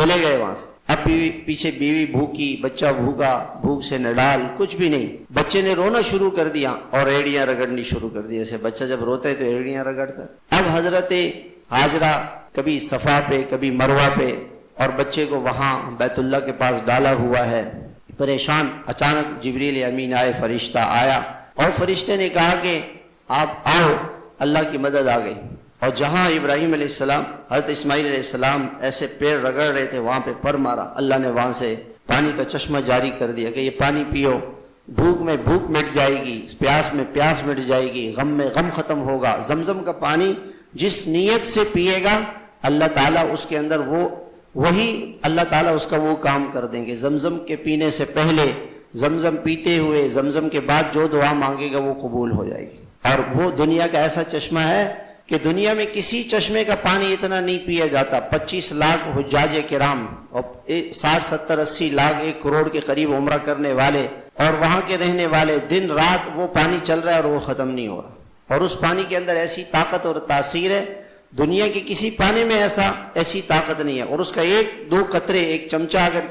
چلے گئے وہاں سے. اب پیچھے بیوی بھوکی، بچہ بھوکا، بھوک سے نڈال، کچھ بھی نہیں. بچے نے رونا شروع کر دیا اور ایڑیاں رگڑنی شروع کر دی. ایسے بچہ جب روتا ہے تو ایڑیاں رگڑتا ہے. اب حضرت ہاجرہ کبھی صفا پہ کبھی مروہ پہ، اور بچے کو وہاں بیت اللہ کے پاس ڈالا ہوا ہے، پریشان. اچانک جبریل امین آئے، فرشتہ آیا اور فرشتے نے کہا کہ آپ آؤ، اللہ کی مدد آ گئی. اور جہاں ابراہیم علیہ السلام، حضرت اسماعیل علیہ السلام ایسے پیر رگڑ رہے تھے، وہاں پہ پر مارا. اللہ نے وہاں سے پانی کا چشمہ جاری کر دیا کہ یہ پانی پیو، بھوک میں بھوک مٹ جائے گی، پیاس میں پیاس مٹ جائے گی، غم میں غم ختم ہوگا. زمزم کا پانی جس نیت سے پیے گا اللہ تعالیٰ اس کے اندر وہی اللہ تعالیٰ اس کا وہ کام کر دیں گے. زمزم کے پینے سے پہلے، زمزم پیتے ہوئے، زمزم کے بعد جو دعا مانگے گا وہ قبول ہو جائے گی. اور وہ دنیا کا ایسا چشمہ ہے کہ دنیا میں کسی چشمے کا پانی اتنا نہیں پیا جاتا. 25 لاکھ حجاج کرام اور 60 70 80 لاکھ 1 کروڑ کے قریب عمرہ کرنے والے اور وہاں کے رہنے والے، دن رات وہ پانی چل رہا ہے اور وہ ختم نہیں ہو رہا. اور اس پانی کے اندر ایسی طاقت اور تاثیر ہے، دنیا کے کسی پانی میں ایسی طاقت نہیں ہے. اور اس کا 1-2 قطرے، 1 چمچہ اگر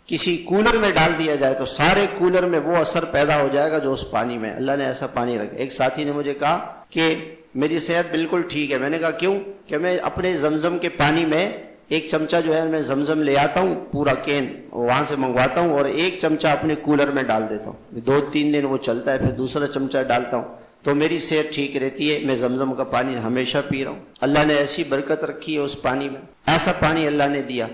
کسی کولر میں ڈال دیا جائے تو سارے کولر میں وہ اثر پیدا ہو جائے گا جو اس پانی میں. اللہ نے ایسا پانی رکھا. ایک ساتھی نے مجھے کہا کہ میری صحت بالکل ٹھیک ہے. میں نے کہا کیوں؟ کہ میں اپنے زمزم کے پانی میں 1 چمچہ جو ہے میں زمزم لے آتا ہوں، پورا کین وہاں سے منگواتا ہوں، اور 1 چمچہ اپنے کولر میں ڈال دیتا ہوں. 2-3 دن وہ چلتا ہے، پھر دوسرا چمچہ ڈالتا ہوں تو میری صحت ٹھیک رہتی ہے. میں زمزم کا پانی ہمیشہ پی رہا ہوں. اللہ نے ایسی برکت رکھی ہے اس پانی میں، ایسا پانی اللہ نے دیا.